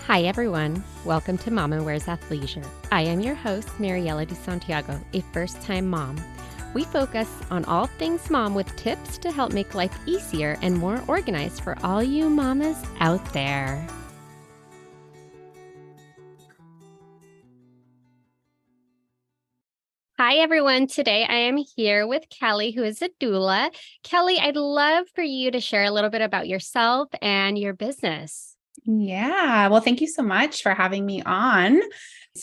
Hi, everyone. Welcome to Mama Wears Athleisure. I am your host, Mariela de Santiago, a first-time mom. We focus on all things mom with tips to help make life easier and more organized for all you mamas out there. Hi, everyone. Today I am here with Kelly, who is a doula. Kelly, I'd love for you to share a little bit about yourself and your business. Yeah. Well, thank you so much for having me on.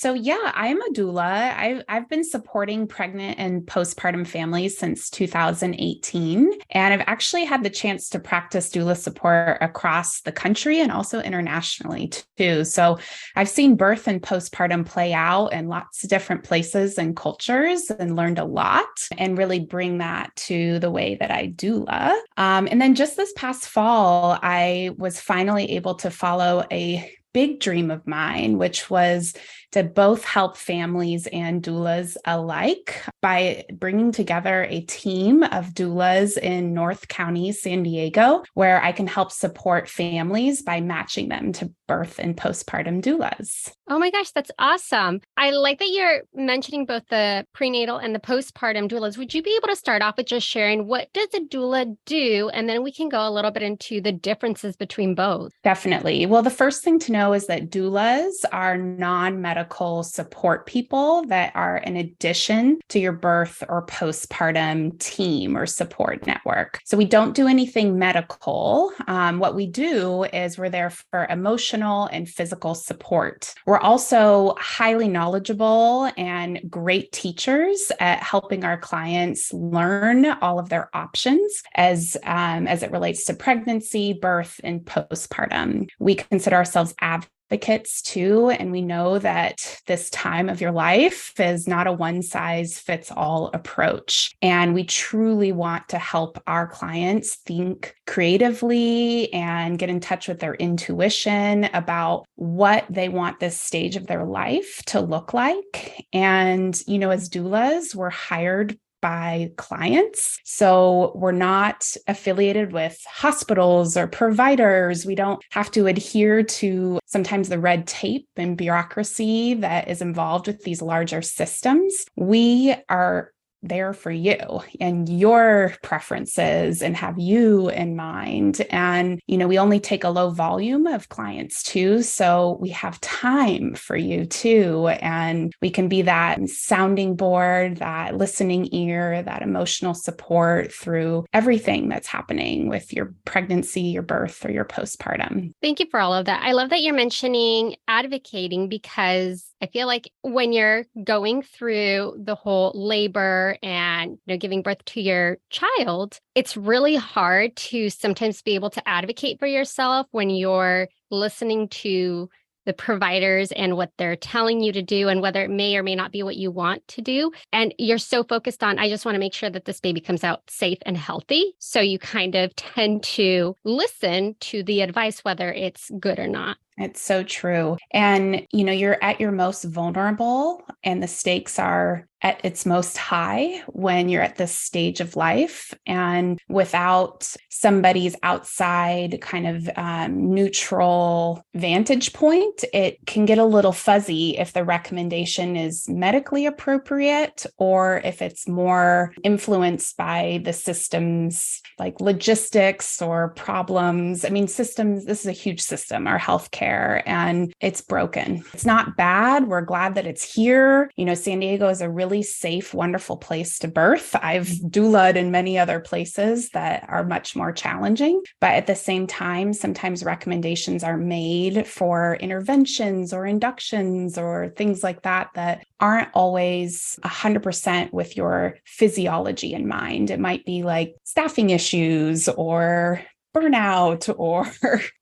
I am a doula. I've been supporting pregnant and postpartum families since 2018. And I've actually had the chance to practice doula support across the country and also internationally too. So I've seen birth and postpartum play out in lots of different places and cultures and learned a lot and really bring that to the way that I doula. And then just this past fall, I was finally able to follow a big dream of mine, which was to both help families and doulas alike by bringing together a team of doulas in North County, San Diego, where I can help support families by matching them to birth and postpartum doulas. Oh my gosh, that's awesome. I like that you're mentioning both the prenatal and the postpartum doulas. Would you be able to start off with just sharing what does a doula do? And then we can go a little bit into the differences between both. Definitely. Well, the first thing to know is that doulas are non-medical support people that are in addition to your birth or postpartum team or support network. So we don't do anything medical. What we do is we're there for emotional and physical support. We're also highly knowledgeable and great teachers at helping our clients learn all of their options as it relates to pregnancy, birth, and postpartum. We consider ourselves advocates too, and we know that this time of your life is not a one-size-fits-all approach. And we truly want to help our clients think creatively and get in touch with their intuition about what they want this stage of their life to look like. And, as doulas, we're hired by clients. So we're not affiliated with hospitals or providers. We don't have to adhere to sometimes the red tape and bureaucracy that is involved with these larger systems. We are there for you and your preferences and have you in mind. And, we only take a low volume of clients too. So we have time for you too. And we can be that sounding board, that listening ear, that emotional support through everything that's happening with your pregnancy, your birth, or your postpartum. Thank you for all of that. I love that you're mentioning advocating because I feel like when you're going through the whole labor and giving birth to your child, it's really hard to sometimes be able to advocate for yourself when you're listening to the providers and what they're telling you to do and whether it may or may not be what you want to do. And you're so focused on, I just want to make sure that this baby comes out safe and healthy. So you kind of tend to listen to the advice, whether it's good or not. It's so true. And, you're at your most vulnerable and the stakes are at its most high when you're at this stage of life. And without somebody's outside kind of neutral vantage point, it can get a little fuzzy if the recommendation is medically appropriate or if it's more influenced by the system's like logistics or problems. I mean, systems, this is a huge system, our healthcare, and it's broken. It's not bad. We're glad that it's here. San Diego is a really safe, wonderful place to birth. I've doulaed in many other places that are much more challenging. But at the same time, sometimes recommendations are made for interventions or inductions or things like that that aren't always 100% with your physiology in mind. It might be like staffing issues or burnout or,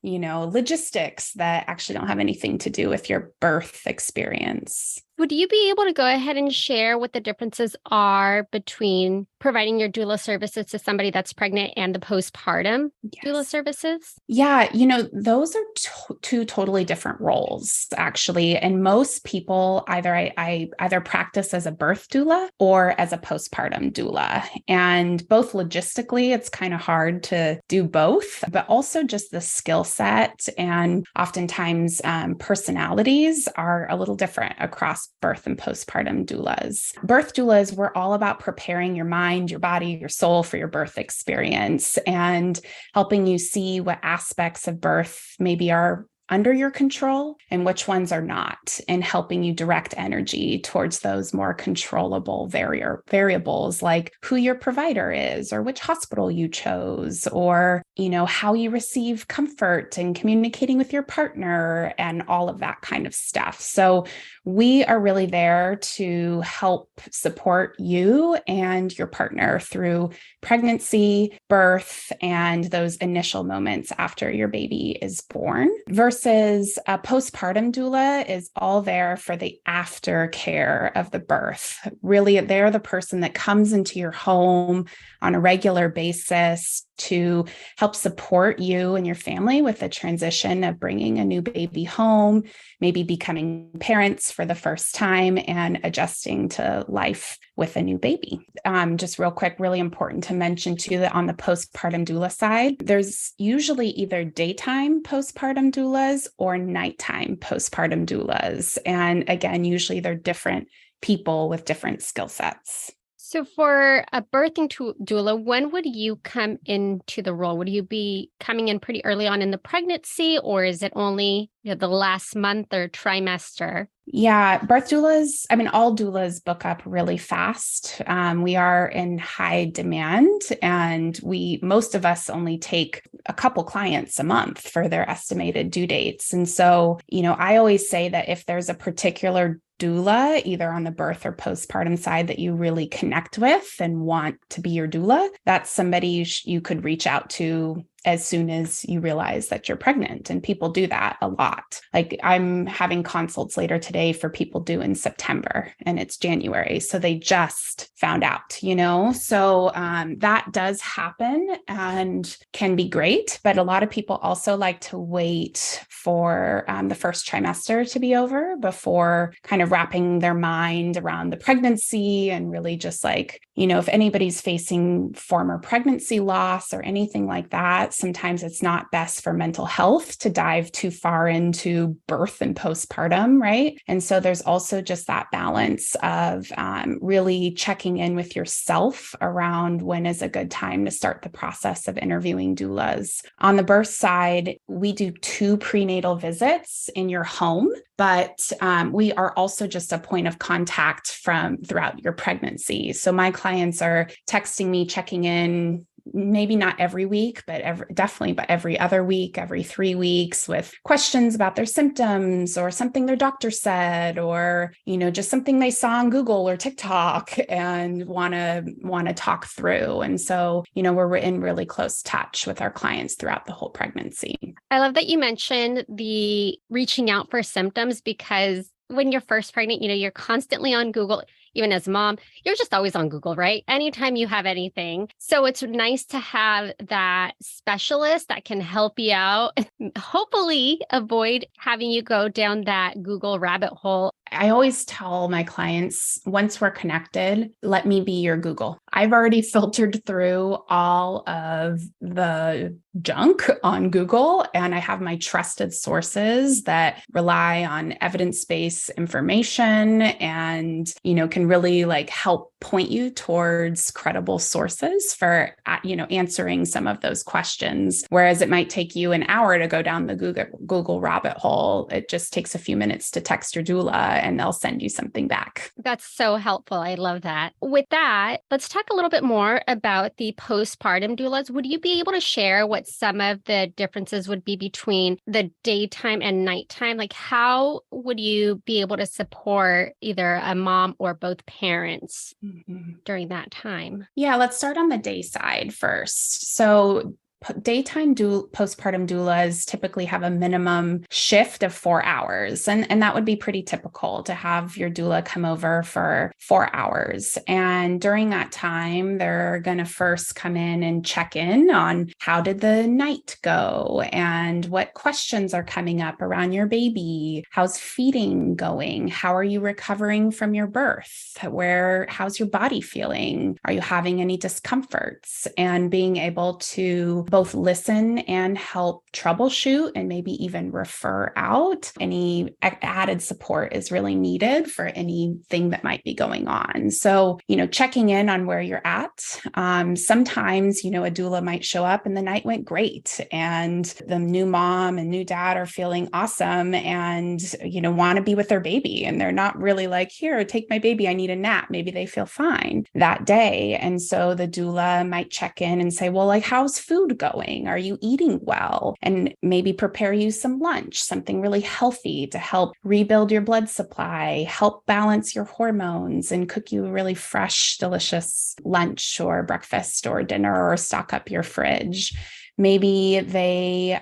logistics that actually don't have anything to do with your birth experience. Would you be able to go ahead and share what the differences are between providing your doula services to somebody that's pregnant and the postpartum doula Yes. services? Yeah, those are two totally different roles, actually. And most people I either practice as a birth doula or as a postpartum doula. And both logistically, it's kind of hard to do both, but also just the skill set and oftentimes personalities are a little different across birth and postpartum doulas. Birth doulas, we're all about preparing your mind, your body, your soul for your birth experience and helping you see what aspects of birth maybe are under your control and which ones are not, and helping you direct energy towards those more controllable variables like who your provider is or which hospital you chose or, how you receive comfort and communicating with your partner and all of that kind of stuff. So we are really there to help support you and your partner through pregnancy, birth, and those initial moments after your baby is born. Versus a postpartum doula is all there for the aftercare of the birth. Really, they're the person that comes into your home on a regular basis to help support you and your family with the transition of bringing a new baby home, maybe becoming parents for the first time and adjusting to life with a new baby. Just real quick, really important to mention too that on the postpartum doula side, there's usually either daytime postpartum doulas or nighttime postpartum doulas. And again, usually they're different people with different skill sets. So for a birthing doula, when would you come into the role? Would you be coming in pretty early on in the pregnancy, or is it only the last month or trimester? Yeah, birth doulas, all doulas book up really fast. We are in high demand and most of us only take a couple clients a month for their estimated due dates. And so, I always say that if there's a particular doula, either on the birth or postpartum side that you really connect with and want to be your doula, that's somebody you could reach out to as soon as you realize that you're pregnant. And people do that a lot. Like I'm having consults later today for people due in September and it's January. So they just found out, So that does happen and can be great. But a lot of people also like to wait for the first trimester to be over before kind of wrapping their mind around the pregnancy and really just like, if anybody's facing former pregnancy loss or anything like that, sometimes it's not best for mental health to dive too far into birth and postpartum, right? And so there's also just that balance of really checking in with yourself around when is a good time to start the process of interviewing doulas. On the birth side, we do 2 prenatal visits in your home, but we are also just a point of contact throughout your pregnancy. So my clients are texting me, checking in, maybe not every week, but every other week, every 3 weeks with questions about their symptoms or something their doctor said, or, just something they saw on Google or TikTok and want to talk through. And so, we're in really close touch with our clients throughout the whole pregnancy. I love that you mentioned the reaching out for symptoms because when you're first pregnant, you're constantly on Google. Even as a mom, you're just always on Google, right? Anytime you have anything. So it's nice to have that specialist that can help you out, hopefully avoid having you go down that Google rabbit hole. I always tell my clients, once we're connected, let me be your Google. I've already filtered through all of the junk on Google, and I have my trusted sources that rely on evidence-based information and, can really help point you towards credible sources for, answering some of those questions. Whereas it might take you an hour to go down the Google rabbit hole. It just takes a few minutes to text your doula and they'll send you something back. That's so helpful. I love that. With that, let's talk a little bit more about the postpartum doulas. Would you be able to share what some of the differences would be between the daytime and nighttime? Like how would you be able to support either a mom or both parents during that time? Yeah, let's start on the day side first. So Postpartum doulas typically have a minimum shift of 4 hours. And that would be pretty typical to have your doula come over for 4 hours. And during that time, they're going to first come in and check in on how did the night go and what questions are coming up around your baby. How's feeding going? How are you recovering from your birth? How's your body feeling? Are you having any discomforts? And being able to both listen and help troubleshoot and maybe even refer out. Any added support is really needed for anything that might be going on. So, checking in on where you're at. Sometimes, a doula might show up and the night went great and the new mom and new dad are feeling awesome and, want to be with their baby. And they're not really like, here, take my baby. I need a nap. Maybe they feel fine that day. And so the doula might check in and say, well, like, how's food going? Are you eating well? And maybe prepare you some lunch, something really healthy to help rebuild your blood supply, help balance your hormones, and cook you a really fresh, delicious lunch or breakfast or dinner or stock up your fridge. Maybe they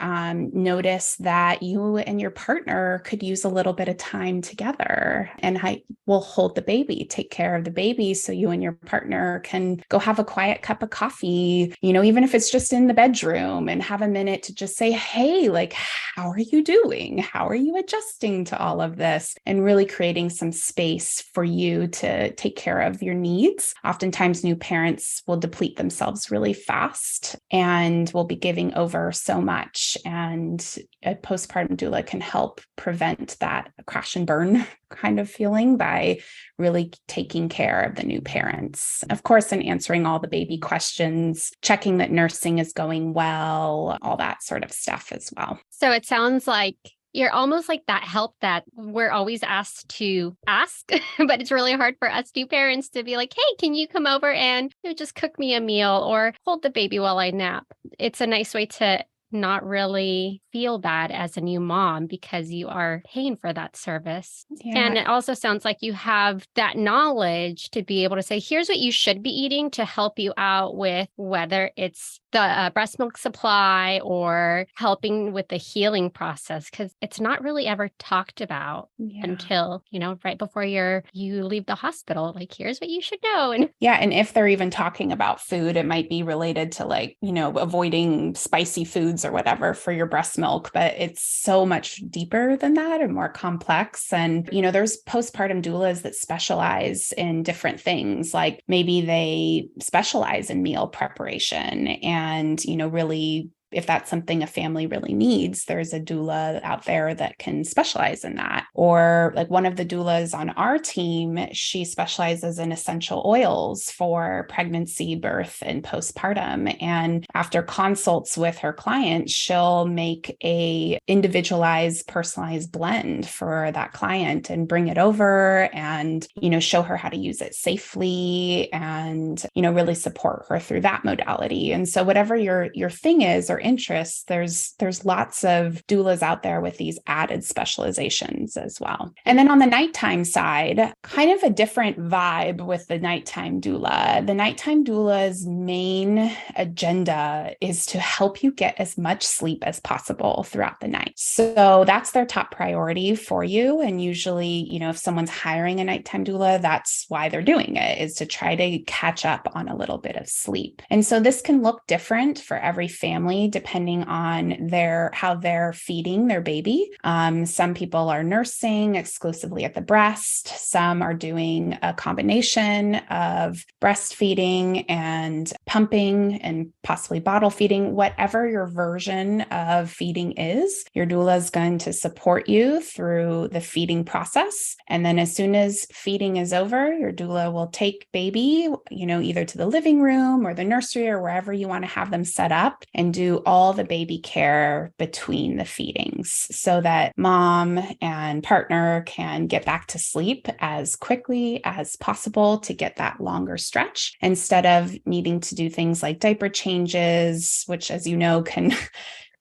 notice that you and your partner could use a little bit of time together and will hold the baby, take care of the baby so you and your partner can go have a quiet cup of coffee, even if it's just in the bedroom and have a minute to just say, hey, like, how are you doing? How are you adjusting to all of this? And really creating some space for you to take care of your needs. Oftentimes, new parents will deplete themselves really fast and will be giving over so much. And a postpartum doula can help prevent that crash and burn kind of feeling by really taking care of the new parents. Of course, and answering all the baby questions, checking that nursing is going well, all that sort of stuff as well. So it sounds like you're almost like that help that we're always asked to ask, but it's really hard for us new parents to be like, hey, can you come over and just cook me a meal or hold the baby while I nap? It's a nice way to not really feel bad as a new mom because you are paying for that service. Yeah. And it also sounds like you have that knowledge to be able to say, here's what you should be eating to help you out with whether it's the breast milk supply or helping with the healing process, because it's not really ever talked about until, right before you leave the hospital. Like, here's what you should know. And and if they're even talking about food, it might be related to like, avoiding spicy foods or whatever for your breast milk, but it's so much deeper than that and more complex. And, there's postpartum doulas that specialize in different things. Like maybe they specialize in meal preparation and, really, if that's something a family really needs, there's a doula out there that can specialize in that. Or like one of the doulas on our team, she specializes in essential oils for pregnancy, birth, and postpartum. And after consults with her clients, she'll make a individualized, personalized blend for that client and bring it over and, show her how to use it safely and, really support her through that modality. And so whatever your thing is or interests, there's lots of doulas out there with these added specializations as well. And then on the nighttime side, kind of a different vibe with the nighttime doula. The nighttime doula's main agenda is to help you get as much sleep as possible throughout the night. So that's their top priority for you. And usually, if someone's hiring a nighttime doula, that's why they're doing it, is to try to catch up on a little bit of sleep. And so this can look different for every family, depending on how they're feeding their baby. Some people are nursing exclusively at the breast. Some are doing a combination of breastfeeding and pumping and possibly bottle feeding. Whatever your version of feeding is, your doula is going to support you through the feeding process. And then as soon as feeding is over, your doula will take baby, either to the living room or the nursery or wherever you want to have them set up and do all the baby care between the feedings so that mom and partner can get back to sleep as quickly as possible to get that longer stretch instead of needing to do things like diaper changes, which, as you know, can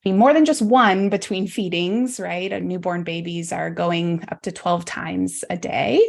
be more than just one between feedings, right? Newborn babies are going up to 12 times a day.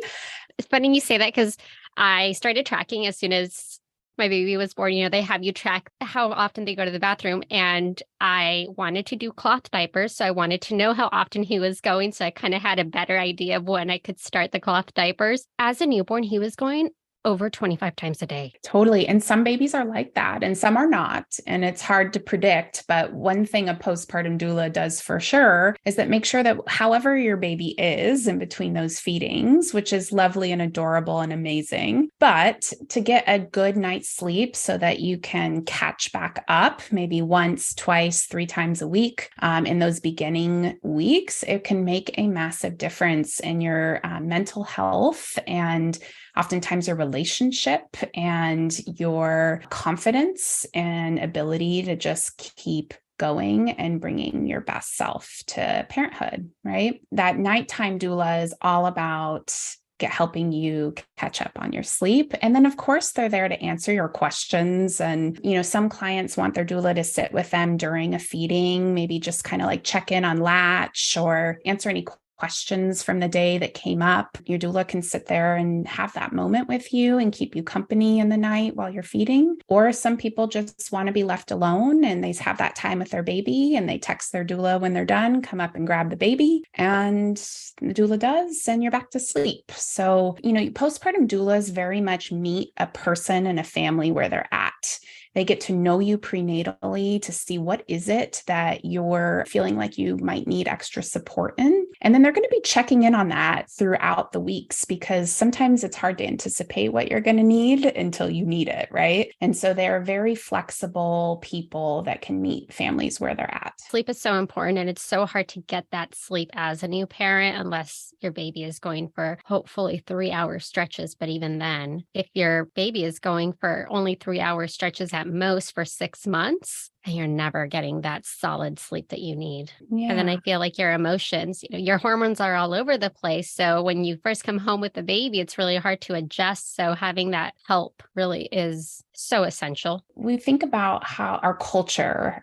It's funny you say that because I started tracking as soon as my baby was born, they have you track how often they go to the bathroom. And I wanted to do cloth diapers. So I wanted to know how often he was going. So I kind of had a better idea of when I could start the cloth diapers. As a newborn, he was going over 25 times a day. Totally. And some babies are like that and some are not. And it's hard to predict. But one thing a postpartum doula does for sure is that make sure that however your baby is in between those feedings, which is lovely and adorable and amazing, but to get a good night's sleep so that you can catch back up maybe once, twice, 3 times a week in those beginning weeks, it can make a massive difference in your mental health and oftentimes your relationship and your confidence and ability to just keep going and bringing your best self to parenthood, right? That nighttime doula is all about helping you catch up on your sleep. And then, of course, they're there to answer your questions. And, some clients want their doula to sit with them during a feeding, maybe just kind of like check in on latch or answer any questions from the day that came up. Your doula can sit there and have that moment with you and keep you company in the night while you're feeding. Or some people just want to be left alone and they have that time with their baby and they text their doula when they're done, come up and grab the baby, and the doula does, and you're back to sleep. So, postpartum doulas very much meet a person and a family where they're at. They get to know you prenatally to see what is it that you're feeling like you might need extra support in. And then they're going to be checking in on that throughout the weeks because sometimes it's hard to anticipate what you're going to need until you need it, right? And so they're very flexible people that can meet families where they're at. Sleep is so important, and it's so hard to get that sleep as a new parent unless your baby is going for hopefully 3-hour stretches. But even then, if your baby is going for only 3-hour stretches at most for 6 months, and you're never getting that solid sleep that you need. Yeah. And then I feel like your emotions, your hormones are all over the place. So when you first come home with the baby, it's really hard to adjust. So having that help really is so essential. We think about how our culture,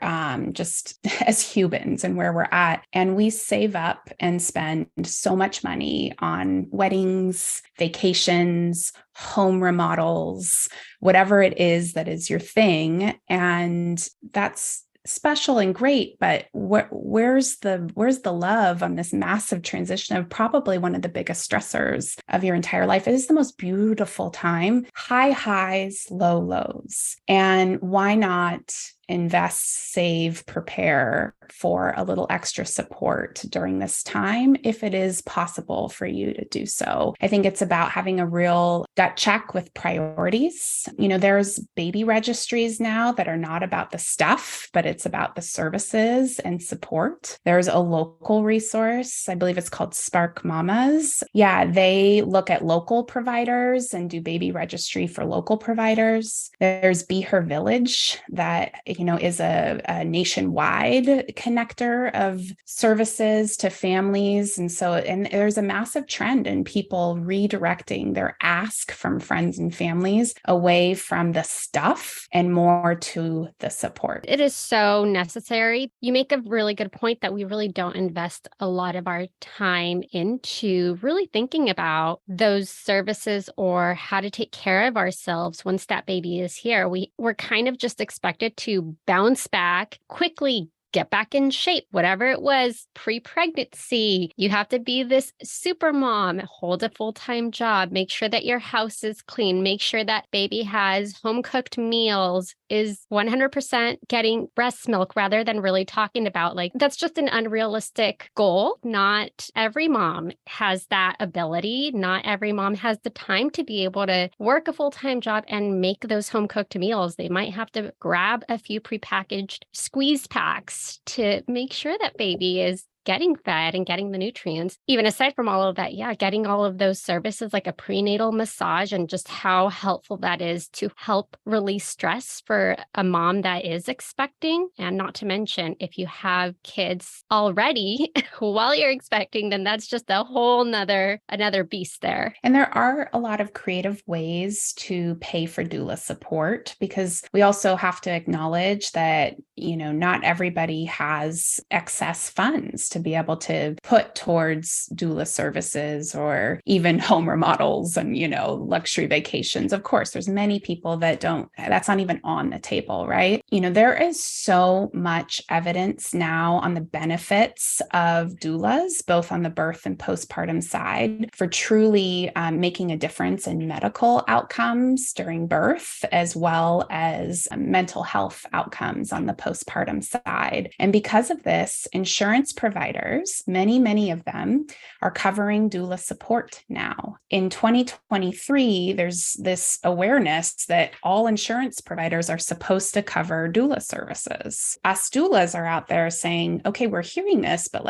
just as humans and where we're at, and we save up and spend so much money on weddings, vacations, home remodels, whatever it is that is your thing. And that's special and great, but where's the love on this massive transition of probably one of the biggest stressors of your entire life? It is the most beautiful time, high highs, low lows. And why not invest, save, prepare for a little extra support during this time if it is possible for you to do so? I think it's about having a real gut check with priorities. There's baby registries now that are not about the stuff, but it's about the services and support. There's a local resource, I believe it's called Spark Mamas. Yeah, they look at local providers and do baby registry for local providers. There's Be Her Village that is a nationwide connector of services to families. And there's a massive trend in people redirecting their ask from friends and families away from the stuff and more to the support. It is so necessary. You make a really good point that we really don't invest a lot of our time into really thinking about those services or how to take care of ourselves once that baby is here. We're kind of just expected to bounce back quickly, get back in shape, whatever it was pre-pregnancy. You have to be this super mom, hold a full-time job, make sure that your house is clean, make sure that baby has home-cooked meals, is 100% getting breast milk, rather than really talking about that's just an unrealistic goal. Not every mom has that ability. Not every mom has the time to be able to work a full-time job and make those home-cooked meals. They might have to grab a few prepackaged squeeze packs to make sure that baby is getting fed and getting the nutrients. Even aside from all of that, getting all of those services like a prenatal massage, and just how helpful that is to help release stress for a mom that is expecting. And not to mention, if you have kids already while you're expecting, then that's just a whole another beast there. And there are a lot of creative ways to pay for doula support, because we also have to acknowledge that, not everybody has excess funds ways to be able to put towards doula services or even home remodels and, luxury vacations. Of course, there's many people that's not even on the table, right? There is so much evidence now on the benefits of doulas, both on the birth and postpartum side, for truly making a difference in medical outcomes during birth, as well as mental health outcomes on the postpartum side. And because of this, insurance providers, many of them, are covering doula support now. In 2023, there's this awareness that all insurance providers are supposed to cover doula services. Us doulas are out there saying, okay, we're hearing this, but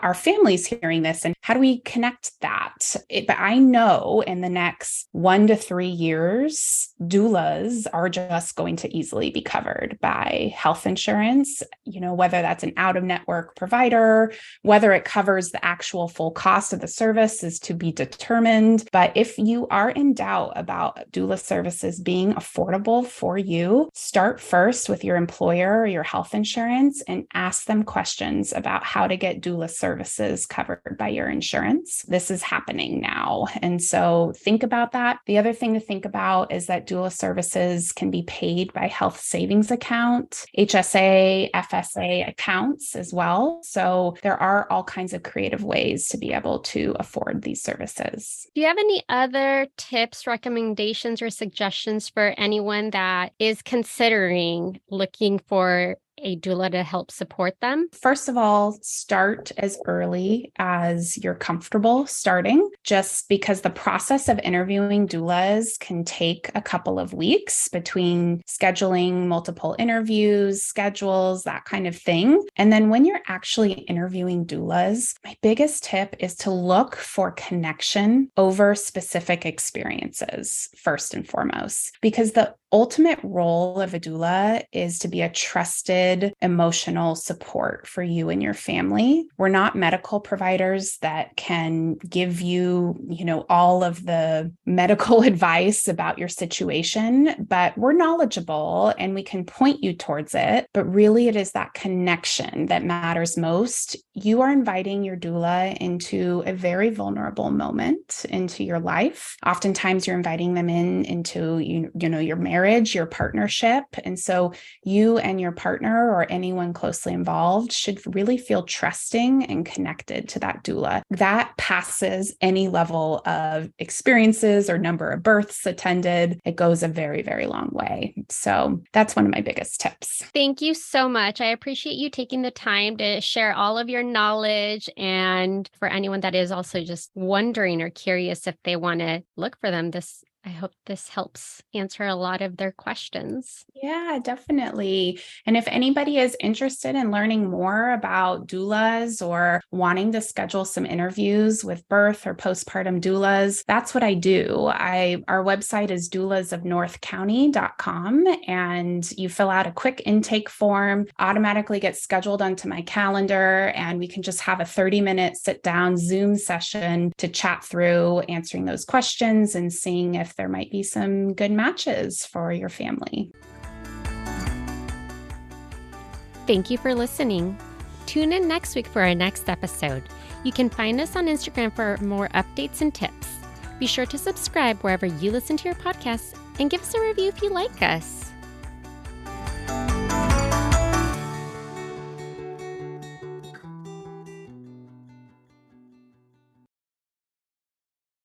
our family's hearing this, and how do we connect that? But I know in the next 1 to 3 years, doulas are just going to easily be covered by health insurance, whether that's an out-of-network provider, whether it covers the actual full cost of the service is to be determined. But if you are in doubt about doula services being affordable for you, start first with your employer or your health insurance and ask them questions about how to get doula services covered by your insurance. This is happening now. And so think about that. The other thing to think about is that doula services can be paid by health savings account, HSA, FSA accounts as well. So there are all kinds of creative ways to be able to afford these services. Do you have any other tips, recommendations, or suggestions for anyone that is considering looking for a doula to help support them? First of all, start as early as you're comfortable starting, just because the process of interviewing doulas can take a couple of weeks between scheduling multiple interviews, schedules, that kind of thing. And then when you're actually interviewing doulas, my biggest tip is to look for connection over specific experiences, first and foremost, because the ultimate role of a doula is to be a trusted emotional support for you and your family. We're not medical providers that can give you, all of the medical advice about your situation, but we're knowledgeable and we can point you towards it. But really, it is that connection that matters most. You are inviting your doula into a very vulnerable moment into your life. Oftentimes, you're inviting them into your marriage, your partnership. And so you and your partner or anyone closely involved should really feel trusting and connected to that doula. That passes any level of experiences or number of births attended. It goes a very, very long way. So that's one of my biggest tips. Thank you so much. I appreciate you taking the time to share all of your knowledge. And for anyone that is also just wondering or curious if they want to look for them, I hope this helps answer a lot of their questions. Yeah, definitely. And if anybody is interested in learning more about doulas or wanting to schedule some interviews with birth or postpartum doulas, that's what I do. Our website is doulasofnorthcounty.com, and you fill out a quick intake form, automatically get scheduled onto my calendar, and we can just have a 30-minute sit-down Zoom session to chat through answering those questions and seeing if there might be some good matches for your family. Thank you for listening. Tune in next week for our next episode. You can find us on Instagram for more updates and tips. Be sure to subscribe wherever you listen to your podcasts and give us a review if you like us.